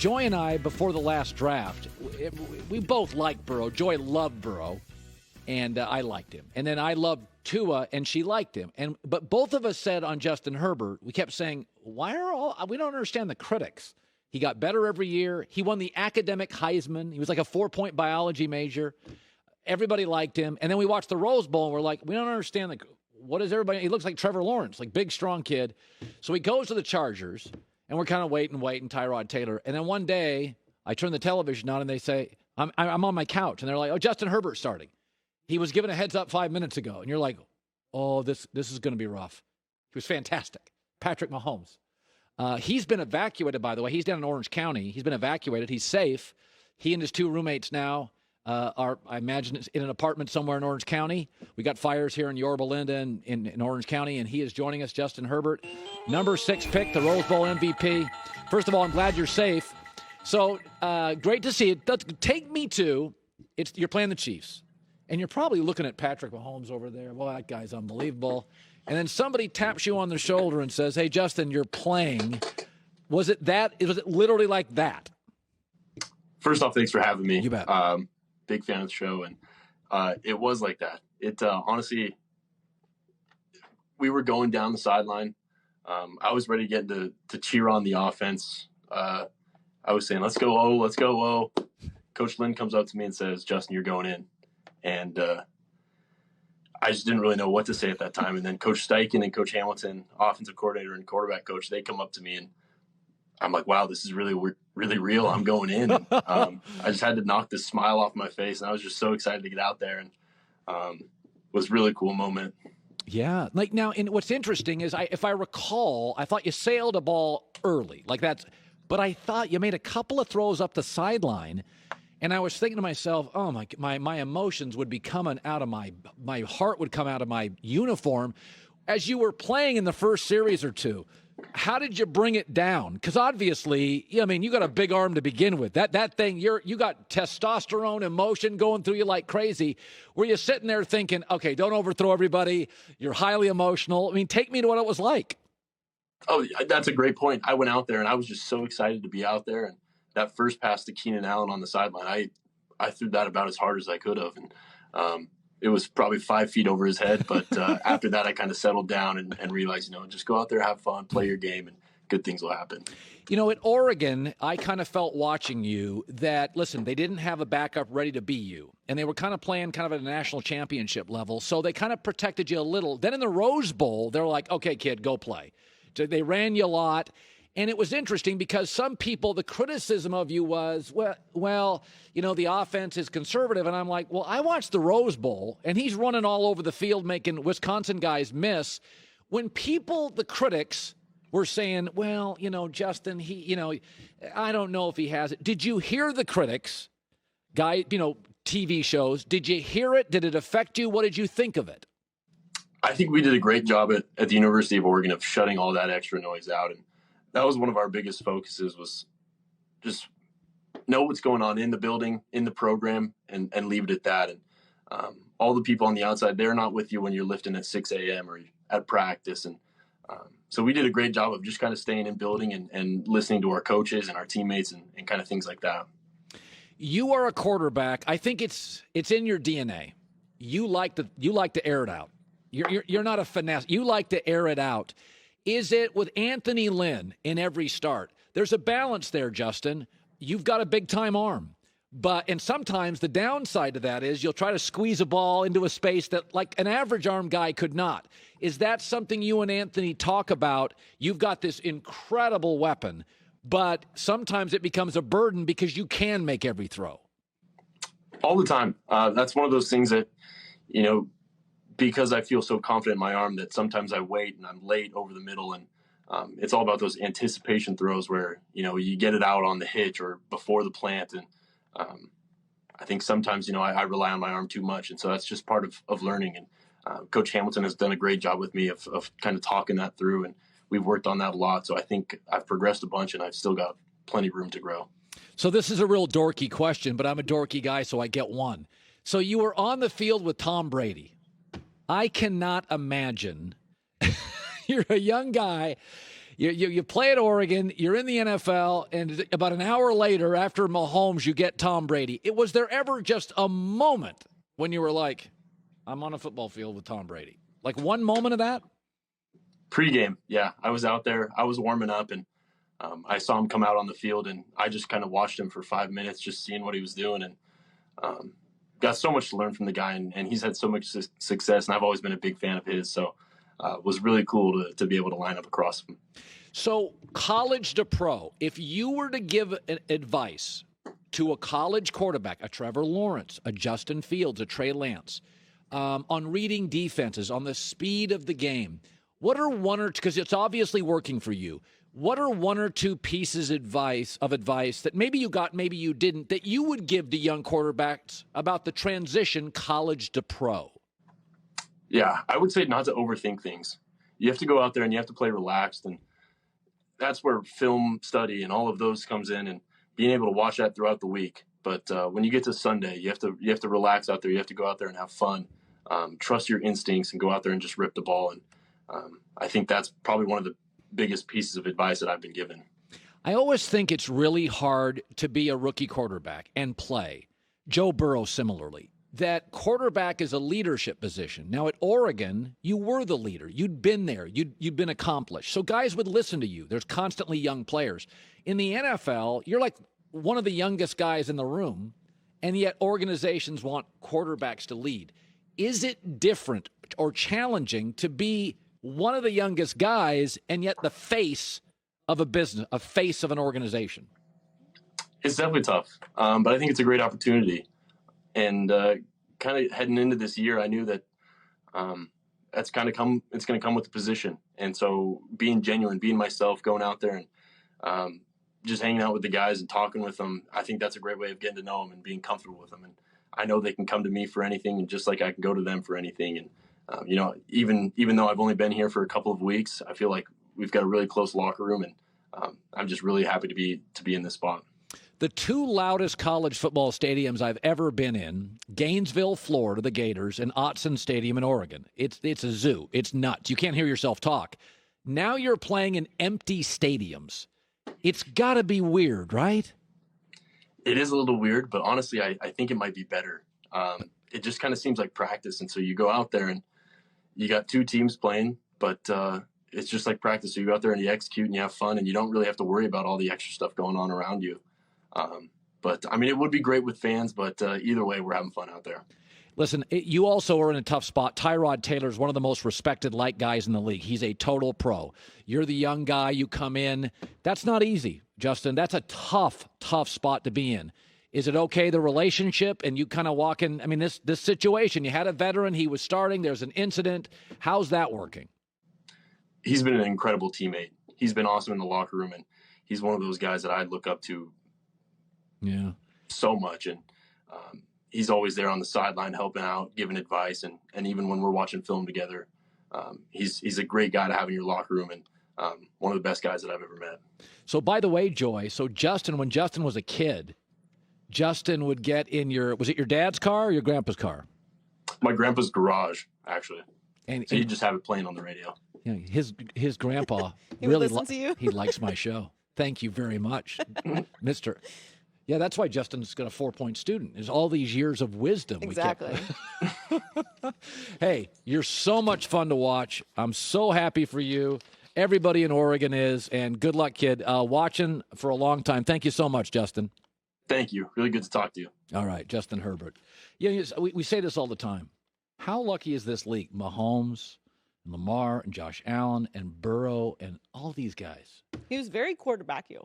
Joy and I, before the last draft, we both liked Burrow. Joy loved Burrow, and I liked him. And then I loved Tua, and she liked him. But both of us said on Justin Herbert, we kept saying, we don't understand the critics. He got better every year. He won the academic Heisman. He was like a 4-point biology major. Everybody liked him. And then we watched the Rose Bowl, and we're like, we don't understand what is everybody? He looks like Trevor Lawrence, like big, strong kid. So he goes to the Chargers, and we're kind of waiting, Tyrod Taylor. And then one day, I turn the television on, and they say, I'm on my couch. And they're like, oh, Justin Herbert's starting. He was given a heads up 5 minutes ago. And you're like, oh, this is going to be rough. He was fantastic. Patrick Mahomes. He's been evacuated, by the way. He's down in Orange County. He's been evacuated. He's safe. He and his 2 roommates now are, I imagine, in an apartment somewhere in Orange County. We got fires here in Yorba Linda in Orange County, and he is joining us, Justin Herbert. Number 6 pick, the Rose Bowl MVP. First of all, I'm glad you're safe. So great to see it. Take me to, you're playing the Chiefs, and you're probably looking at Patrick Mahomes over there. Well, that guy's unbelievable. And then somebody taps you on the shoulder and says, hey, Justin, you're playing. Was it literally like that? First off, thanks for having me. You bet. Big fan of the show. And it was like that. It honestly, we were going down the sideline. I was ready to get to cheer on the offense. I was saying, let's go, oh, let's go, oh. Coach Lynn comes up to me and says, Justin, you're going in. And I just didn't really know what to say at that time. And then Coach Steichen and Coach Hamilton, offensive coordinator and quarterback coach, they come up to me, and I'm like, wow, this is really, really real. I'm going in. And, I just had to knock this smile off my face, and I was just so excited to get out there. And it was a really cool moment. Yeah. Like now, and what's interesting is, if I recall, I thought you sailed a ball early. But I thought you made a couple of throws up the sideline. And I was thinking to myself, oh, my emotions would be coming out of my heart would come out of my uniform as you were playing in the first series or two. How did you bring it down? Because obviously, you got a big arm to begin with. That thing, you got testosterone, emotion going through you like crazy. Were you sitting there thinking, okay, don't overthrow everybody. You're highly emotional. Take me to what it was like. Oh, that's a great point. I went out there, and I was just so excited to be out there. And that first pass to Keenan Allen on the sideline, I threw that about as hard as I could have. And it was probably 5 feet over his head. But after that, I kind of settled down and realized, just go out there, have fun, play your game, and good things will happen. At Oregon, I kind of felt watching you that, listen, they didn't have a backup ready to be you. And they were kind of playing kind of at a national championship level. So they kind of protected you a little. Then in the Rose Bowl, they're like, okay, kid, go play. So they ran you a lot. And it was interesting because some people, the criticism of you was, well, the offense is conservative. And I'm like, well, I watched the Rose Bowl, and he's running all over the field making Wisconsin guys miss. When the critics were saying, well, Justin, I don't know if he has it. Did you hear the critics, TV shows? Did you hear it? Did it affect you? What did you think of it? I think we did a great job at the University of Oregon of shutting all that extra noise out. And that was one of our biggest focuses, was just know what's going on in the building, in the program, and leave it at that. And all the people on the outside, they're not with you when you're lifting at 6 a.m. or at practice. And so we did a great job of just kind of staying in building and listening to our coaches and our teammates and kind of things like that. You are a quarterback. I think it's in your DNA. You like to air it out. You're not a finesse. You like to air it out. Is it with Anthony Lynn in every start? There's a balance there, Justin. You've got a big-time arm. And sometimes the downside to that is you'll try to squeeze a ball into a space that like an average arm guy could not. Is that something you and Anthony talk about? You've got this incredible weapon, but sometimes it becomes a burden because you can make every throw. All the time. That's one of those things that, because I feel so confident in my arm that sometimes I wait and I'm late over the middle. And it's all about those anticipation throws where, you get it out on the hitch or before the plant. And I think sometimes, I rely on my arm too much. And so that's just part of learning. And Coach Hamilton has done a great job with me of kind of talking that through. And we've worked on that a lot. So I think I've progressed a bunch, and I've still got plenty of room to grow. So this is a real dorky question, but I'm a dorky guy, so I get one. So you were on the field with Tom Brady. I cannot imagine you're a young guy. You play at Oregon, you're in the NFL, and about an hour later, after Mahomes, you get Tom Brady. Was there ever just a moment when you were like, I'm on a football field with Tom Brady? Like one moment of that? Pre-game, yeah. I was out there. I was warming up, and I saw him come out on the field, and I just kind of watched him for 5 minutes, just seeing what he was doing, and got so much to learn from the guy, and he's had so much success, and I've always been a big fan of his, so it was really cool to be able to line up across him. So college to pro, if you were to give advice to a college quarterback, a Trevor Lawrence, a Justin Fields, a Trey Lance, on reading defenses, on the speed of the game, what are one or two, because it's obviously working for you, what are one or two pieces of advice that maybe you got, maybe you didn't, that you would give to young quarterbacks about the transition college to pro? Yeah, I would say not to overthink things. You have to go out there and you have to play relaxed, and that's where film study and all of those comes in, and being able to watch that throughout the week. But when you get to Sunday, you have to relax out there. You have to go out there and have fun. Trust your instincts and go out there and just rip the ball. And I think that's probably one of the biggest pieces of advice that I've been given. I always think it's really hard to be a rookie quarterback and play. Joe Burrow similarly. That quarterback is a leadership position. Now at Oregon, you were the leader. You'd been there. You'd been accomplished. So guys would listen to you. There's constantly young players. In the NFL, you're like one of the youngest guys in the room, and yet organizations want quarterbacks to lead. Is it different or challenging to be one of the youngest guys and yet the face of a business, a face of an organization? It's definitely tough, but I think it's a great opportunity. And kind of heading into this year, I knew that it's going to come with the position. And so being genuine, being myself, going out there and just hanging out with the guys and talking with them, I think that's a great way of getting to know them and being comfortable with them. And I know they can come to me for anything, and just like I can go to them for anything. And even though I've only been here for a couple of weeks, I feel like we've got a really close locker room, and I'm just really happy to be in this spot. The two loudest college football stadiums I've ever been in, Gainesville, Florida, the Gators, and Autzen Stadium in Oregon. It's a zoo. It's nuts. You can't hear yourself talk. Now you're playing in empty stadiums. It's got to be weird, right? It is a little weird, but honestly, I think it might be better. It just kind of seems like practice. And so you go out there and you got two teams playing, but it's just like practice. So you go out there and you execute and you have fun, and you don't really have to worry about all the extra stuff going on around you. But I mean, it would be great with fans, but either way, we're having fun out there. Listen, you also are in a tough spot. Tyrod Taylor is one of the most respected light guys in the league. He's a total pro. You're the young guy. You come in. That's not easy, Justin. That's a tough spot to be in. Is it okay, the relationship, and you kind of walk in? I mean, this situation, you had a veteran. He was starting. There's an incident. How's that working? He's been an incredible teammate. He's been awesome in the locker room, and he's one of those guys that I look up to so much. And he's always there on the sideline helping out, giving advice, and even when we're watching film together, he's a great guy to have in your locker room, and one of the best guys that I've ever met. So by the way, Joy, Justin, when Justin was a kid, Justin would get in was it your dad's car or your grandpa's car? My grandpa's garage, actually. So you just have it playing on the radio. Yeah, his grandpa he really would listen to you? He likes my show. Thank you very much, Mr. Yeah, that's why Justin's got a 4-point student. Is all these years of wisdom. Exactly. Hey, you're so much fun to watch. I'm so happy for you. Everybody in Oregon is, and good luck, kid. Watching for a long time. Thank you so much, Justin. Thank you. Really good to talk to you. All right, Justin Herbert. Yeah, we say this all the time. How lucky is this league? Mahomes, and Lamar, and Josh Allen, and Burrow, and all these guys. He was very quarterback-y.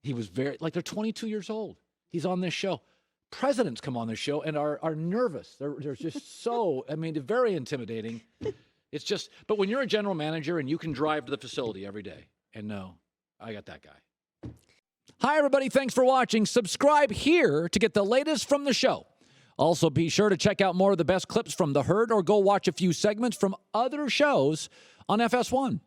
He was they're 22 years old. He's on this show. Presidents come on this show and are nervous. They're just so, I mean, they're very intimidating. It's just, but when you're a general manager and you can drive to the facility every day and know, I got that guy. Hi, everybody. Thanks for watching. Subscribe here to get the latest from the show. Also, be sure to check out more of the best clips from The Herd or go watch a few segments from other shows on FS1.